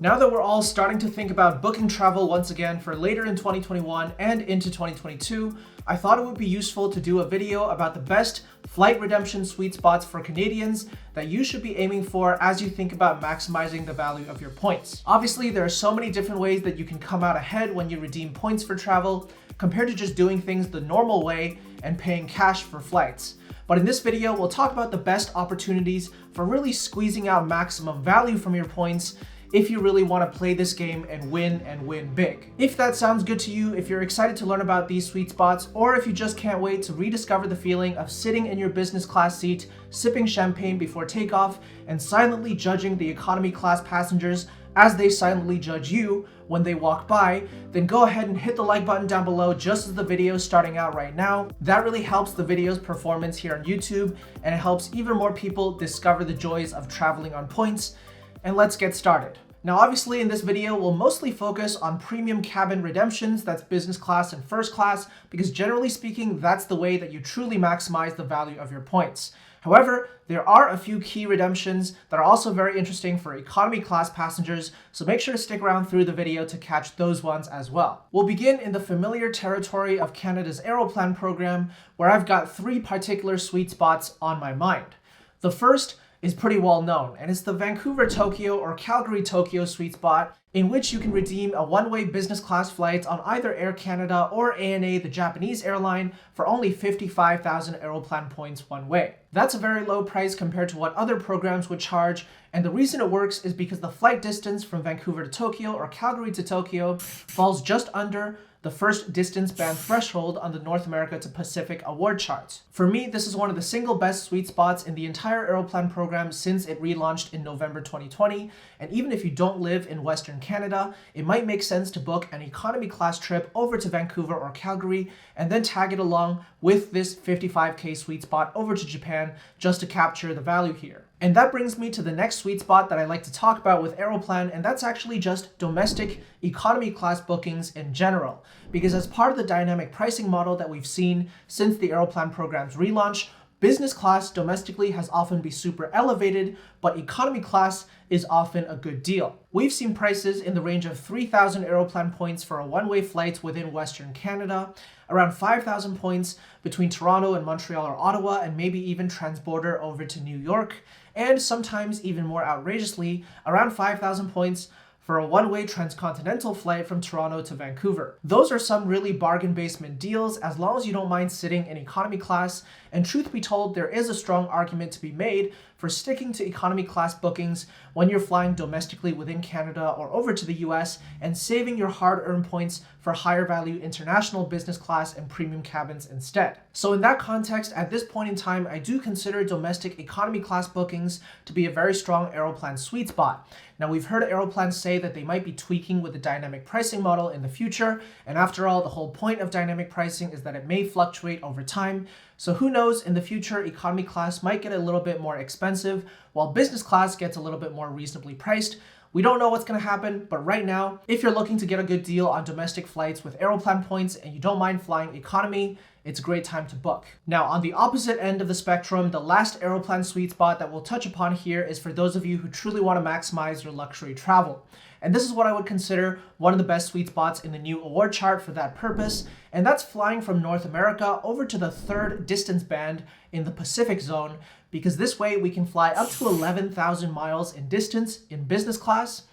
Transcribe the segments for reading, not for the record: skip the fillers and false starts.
Now that we're all starting to think about booking travel once again for later in 2021 and into 2022, I thought it would be useful to do a video about the best flight redemption sweet spots for Canadians that you should be aiming for as you think about maximizing the value of your points. Obviously, there are so many different ways that you can come out ahead when you redeem points for travel, compared to just doing things the normal way and paying cash for flights. But in this video, we'll talk about the best opportunities for really squeezing out maximum value from your points if you really want to play this game and win big. If that sounds good to you, if you're excited to learn about these sweet spots, or if you just can't wait to rediscover the feeling of sitting in your business class seat, sipping champagne before takeoff, and silently judging the economy class passengers as they silently judge you when they walk by, then go ahead and hit the like button down below just as the video is starting out right now. That really helps the video's performance here on YouTube, and it helps even more people discover the joys of traveling on points. And let's get started. Now, obviously in this video, we'll mostly focus on premium cabin redemptions, that's business class and first class, because generally speaking, that's the way that you truly maximize the value of your points. However, there are a few key redemptions that are also very interesting for economy class passengers, so make sure to stick around through the video to catch those ones as well. We'll begin in the familiar territory of Canada's Aeroplan program, where I've got three particular sweet spots on my mind. The first is pretty well known, and it's the Vancouver-Tokyo or Calgary-Tokyo sweet spot, in which you can redeem a one-way business class flight on either Air Canada or ANA, the Japanese airline, for only 55,000 Aeroplan points one way. That's a very low price compared to what other programs would charge, and the reason it works is because the flight distance from Vancouver to Tokyo or Calgary to Tokyo falls just under the first distance band threshold on the North America to Pacific award charts. For me, this is one of the single best sweet spots in the entire Aeroplan program since it relaunched in November 2020, and even if you don't live in Western Canada, it might make sense to book an economy class trip over to Vancouver or Calgary and then tag it along with this 55K sweet spot over to Japan just to capture the value here. And that brings me to the next sweet spot that I like to talk about with Aeroplan, and that's actually just domestic economy class bookings in general. Because as part of the dynamic pricing model that we've seen since the Aeroplan program's relaunch, business class domestically has often been super elevated, but economy class is often a good deal. We've seen prices in the range of 3,000 Aeroplan points for a one-way flight within Western Canada, around 5,000 points between Toronto and Montreal or Ottawa, and maybe even transborder over to New York, and sometimes even more outrageously, around 5,000 points for a one-way transcontinental flight from Toronto to Vancouver. Those are some really bargain basement deals as long as you don't mind sitting in economy class, and truth be told, there is a strong argument to be made for sticking to economy class bookings when you're flying domestically within Canada or over to the US and saving your hard-earned points for higher value international business class and premium cabins instead. So in that context, at this point in time, I do consider domestic economy class bookings to be a very strong Aeroplan sweet spot. Now, we've heard Aeroplan say that they might be tweaking with the dynamic pricing model in the future, and after all, the whole point of dynamic pricing is that it may fluctuate over time. So who knows, in the future, economy class might get a little bit more expensive, while business class gets a little bit more reasonably priced. We don't know what's going to happen, but right now, if you're looking to get a good deal on domestic flights with Aeroplan points and you don't mind flying economy, it's a great time to book. Now, on the opposite end of the spectrum, the last Aeroplan sweet spot that we'll touch upon here is for those of you who truly want to maximize your luxury travel. And this is what I would consider one of the best sweet spots in the new award chart for that purpose, and that's flying from North America over to the third distance band in the Pacific zone, because this way we can fly up to 11,000 miles in distance in business class,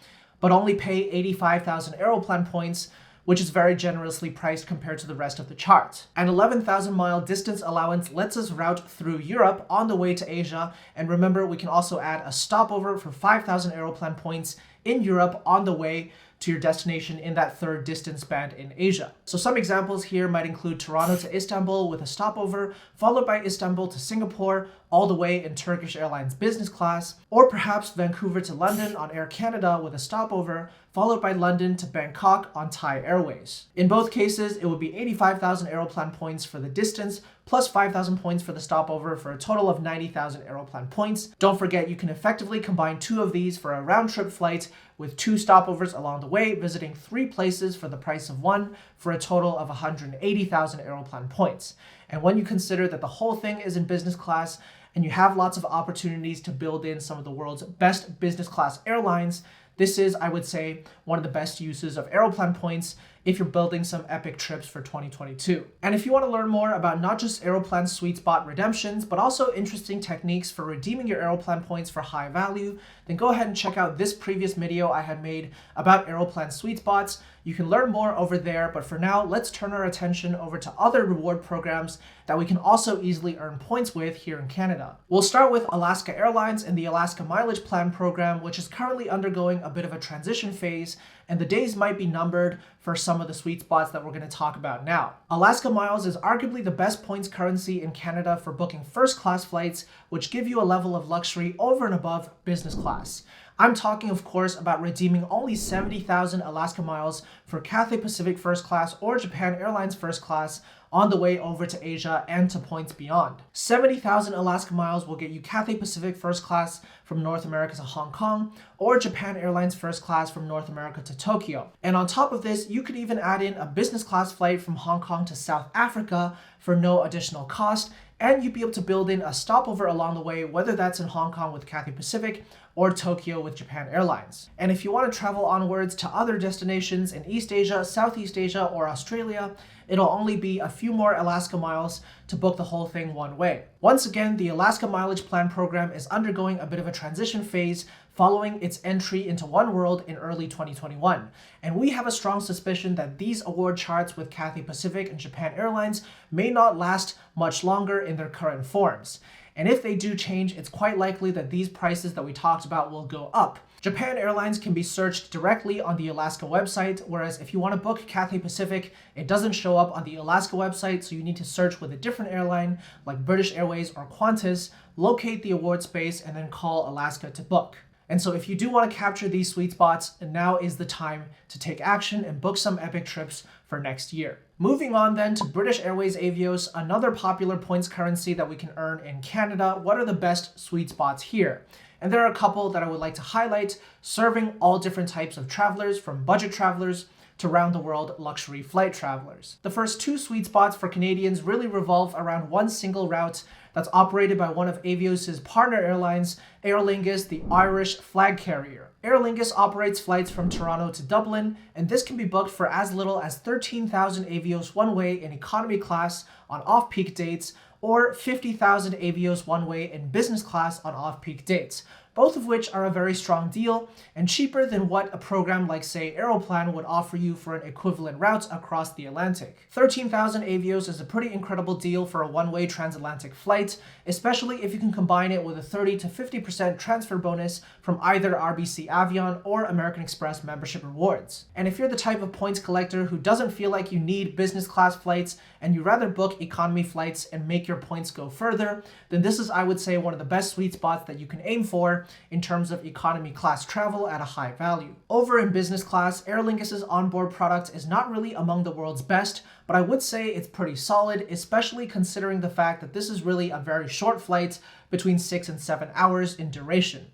but only pay 85,000 Aeroplan points, which is very generously priced compared to the rest of the chart. An 11,000 mile distance allowance lets us route through Europe on the way to Asia, and remember, we can also add a stopover for 5,000 Aeroplan points in Europe on the way to your destination in that third distance band in Asia. So some examples here might include Toronto to Istanbul with a stopover, followed by Istanbul to Singapore, all the way in Turkish Airlines business class, or perhaps Vancouver to London on Air Canada with a stopover, followed by London to Bangkok on Thai Airways. In both cases, it would be 85,000 Aeroplan points for the distance, plus 5,000 points for the stopover for a total of 90,000 Aeroplan points. Don't forget, you can effectively combine two of these for a round-trip flight with two stopovers along the way, visiting 3 places for the price of one, for a total of 180,000 Aeroplan points. And when you consider that the whole thing is in business class, and you have lots of opportunities to build in some of the world's best business class airlines, This is, I would say, one of the best uses of Aeroplan points if you're building some epic trips for 2022. And if you want to learn more about not just Aeroplan sweet spot redemptions, but also interesting techniques for redeeming your Aeroplan points for high value, then go ahead and check out this previous video I had made about Aeroplan sweet spots. You can learn more over there, but for now, let's turn our attention over to other reward programs that we can also easily earn points with here in Canada. We'll start with Alaska Airlines and the Alaska Mileage Plan program, which is currently undergoing a bit of a transition phase, and the days might be numbered for some of the sweet spots that we're going to talk about now. Alaska Miles is arguably the best points currency in Canada for booking first-class flights, which give you a level of luxury over and above business class. I'm talking, of course, about redeeming only 70,000 Alaska miles for Cathay Pacific First Class or Japan Airlines First Class on the way over to Asia and to points beyond. 70,000 Alaska miles will get you Cathay Pacific First Class from North America to Hong Kong, or Japan Airlines First Class from North America to Tokyo. And on top of this, you could even add in a business class flight from Hong Kong to South Africa for no additional cost, and you'd be able to build in a stopover along the way, whether that's in Hong Kong with Cathay Pacific or Tokyo with Japan Airlines. And if you want to travel onwards to other destinations in East Asia, Southeast Asia, or Australia, it'll only be a few more Alaska miles to book the whole thing one way. Once again, the Alaska Mileage Plan program is undergoing a bit of a transition phase following its entry into One World in early 2021. And we have a strong suspicion that these award charts with Cathay Pacific and Japan Airlines may not last much longer in their current forms. And if they do change, it's quite likely that these prices that we talked about will go up. Japan Airlines can be searched directly on the Alaska website, whereas if you want to book Cathay Pacific, it doesn't show up on the Alaska website, so you need to search with a different airline like British Airways or Qantas, locate the award space, and then call Alaska to book. And so if you do want to capture these sweet spots, now is the time to take action and book some epic trips for next year. Moving on then to British Airways Avios, another popular points currency that we can earn in Canada. What are the best sweet spots here? And there are a couple that I would like to highlight, serving all different types of travelers, from budget travelers to round-the-world luxury flight travelers. The first two sweet spots for Canadians really revolve around one single route that's operated by one of Avios' partner airlines, Aer Lingus, the Irish flag carrier. Aer Lingus operates flights from Toronto to Dublin, and this can be booked for as little as 13,000 Avios one-way in economy class on off-peak dates, or 50,000 Avios one-way in business class on off-peak dates, both of which are a very strong deal and cheaper than what a program like, say, Aeroplan would offer you for an equivalent route across the Atlantic. 13,000 Avios is a pretty incredible deal for a one-way transatlantic flight, especially if you can combine it with a 30 to 50% transfer bonus from either RBC Avion or American Express membership rewards. And if you're the type of points collector who doesn't feel like you need business class flights and you'd rather book economy flights and make your points go further, then this is, I would say, one of the best sweet spots that you can aim for in terms of economy class travel at a high value. Over in business class, Aer Lingus' onboard product is not really among the world's best, but I would say it's pretty solid, especially considering the fact that this is really a very short flight, between 6 and 7 hours in duration.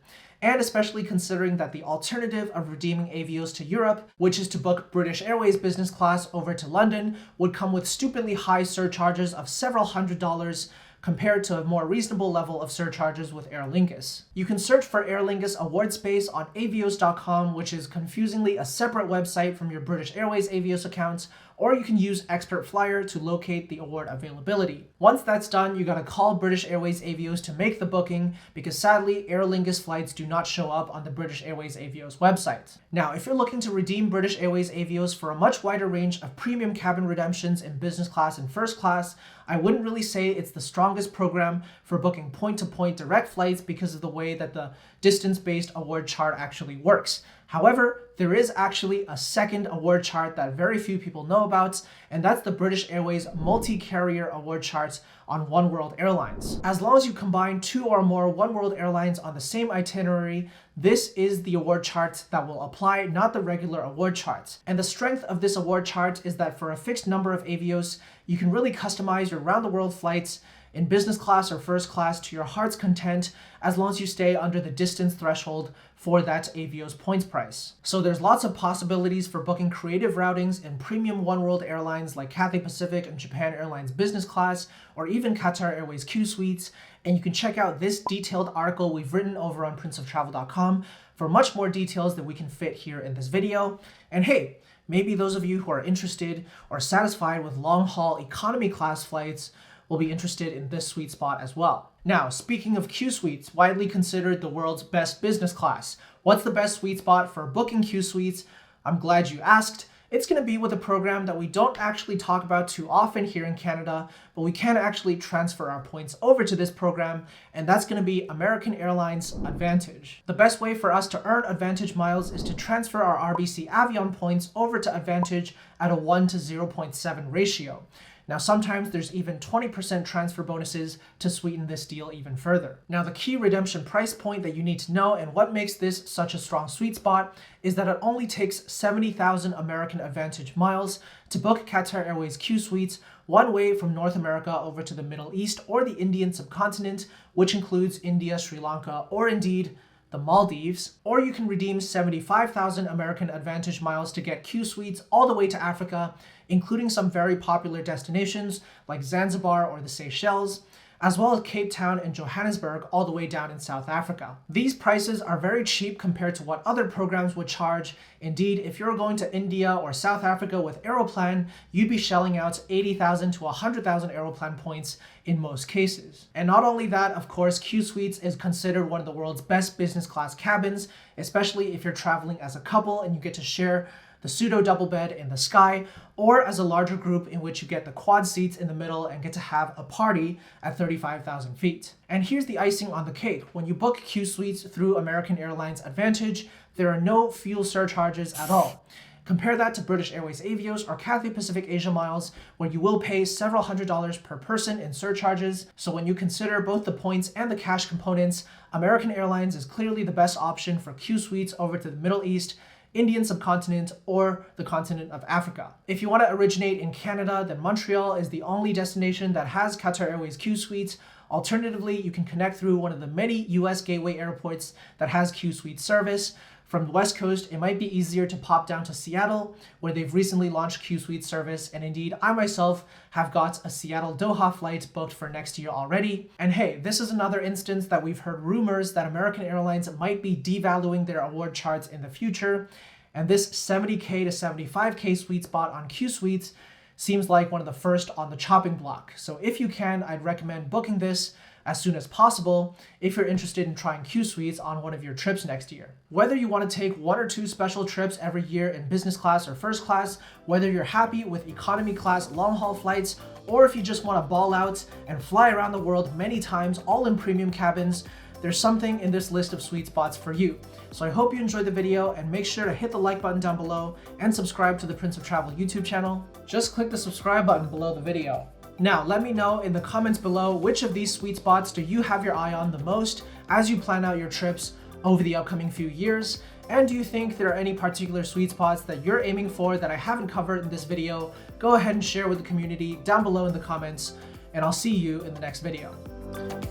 And especially considering that the alternative of redeeming Avios to Europe, which is to book British Airways business class over to London, would come with stupidly high surcharges of several $100s, compared to a more reasonable level of surcharges with Aer Lingus. You can search for Aer Lingus award space on avios.com, which is confusingly a separate website from your British Airways Avios account, or you can use Expert Flyer to locate the award availability. Once that's done, you gotta call British Airways Avios to make the booking, because sadly, Aer Lingus flights do not show up on the British Airways Avios website. Now, if you're looking to redeem British Airways Avios for a much wider range of premium cabin redemptions in business class and first class, I wouldn't really say it's the strongest program for booking point-to-point direct flights because of the way that the distance-based award chart actually works. However, there is actually a second award chart that very few people know about, and that's the British Airways multi-carrier award chart on One World Airlines. As long as you combine 2 or more One World airlines on the same itinerary, this is the award chart that will apply, not the regular award chart. And the strength of this award chart is that for a fixed number of Avios, you can really customize your round-the-world flights in business class or first class to your heart's content, as long as you stay under the distance threshold for that Avios points price. So there's lots of possibilities for booking creative routings in premium oneworld airlines like Cathay Pacific and Japan Airlines business class, or even Qatar Airways Qsuites. And you can check out this detailed article we've written over on princeoftravel.com for much more details than we can fit here in this video. And hey, maybe those of you who are interested or satisfied with long-haul economy class flights will be interested in this sweet spot as well. Now, speaking of Qsuites, widely considered the world's best business class, what's the best sweet spot for booking Qsuites? I'm glad you asked. It's going to be with a program that we don't actually talk about too often here in Canada, but we can actually transfer our points over to this program, and that's going to be American Airlines AAdvantage. The best way for us to earn AAdvantage miles is to transfer our RBC Avion points over to AAdvantage at a 1 to 0.7 ratio. Now, sometimes there's even 20% transfer bonuses to sweeten this deal even further. Now, the key redemption price point that you need to know and what makes this such a strong sweet spot is that it only takes 70,000 American AAdvantage miles to book Qatar Airways Qsuites one way from North America over to the Middle East or the Indian subcontinent, which includes India, Sri Lanka, or indeed the Maldives, or you can redeem 75,000 American AAdvantage miles to get Qsuites all the way to Africa, including some very popular destinations like Zanzibar or the Seychelles, as well as Cape Town and Johannesburg all the way down in South Africa. These prices are very cheap compared to what other programs would charge. Indeed, if you're going to India or South Africa with Aeroplan, you'd be shelling out 80,000 to 100,000 Aeroplan points in most cases. And not only that, of course, Qsuites is considered one of the world's best business class cabins, especially if you're traveling as a couple and you get to share the pseudo double bed in the sky, or as a larger group in which you get the quad seats in the middle and get to have a party at 35,000 feet. And here's the icing on the cake. When you book Qsuites through American Airlines AAdvantage, there are no fuel surcharges at all. Compare that to British Airways Avios or Cathay Pacific Asia miles, where you will pay several $100s per person in surcharges. So when you consider both the points and the cash components, American Airlines is clearly the best option for Qsuites over to the Middle East, Indian subcontinent, or the continent of Africa. If you want to originate in Canada, then Montreal is the only destination that has Qatar Airways Qsuites. Alternatively, you can connect through one of the many US gateway airports that has Qsuite service. From the West Coast, it might be easier to pop down to Seattle, where they've recently launched Qsuite service, and indeed, I myself have got a Seattle-Doha flight booked for next year already. And hey, this is another instance that we've heard rumors that American Airlines might be devaluing their award charts in the future, and this 70K to 75K sweet spot on Qsuites seems like one of the first on the chopping block. So if you can, I'd recommend booking this as soon as possible if you're interested in trying Qsuites on one of your trips next year. Whether you want to take 1 or 2 special trips every year in business class or first class, whether you're happy with economy class long-haul flights, or if you just want to ball out and fly around the world many times, all in premium cabins, there's something in this list of sweet spots for you. So I hope you enjoyed the video, and make sure to hit the like button down below and subscribe to the Prince of Travel YouTube channel. Just click the subscribe button below the video. Now, let me know in the comments below which of these sweet spots do you have your eye on the most as you plan out your trips over the upcoming few years, and do you think there are any particular sweet spots that you're aiming for that I haven't covered in this video? Go ahead and share with the community down below in the comments, and I'll see you in the next video.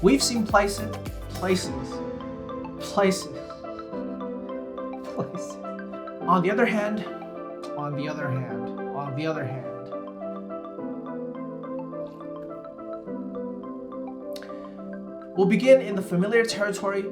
We've seen places. On the other hand, we'll begin in the familiar territory.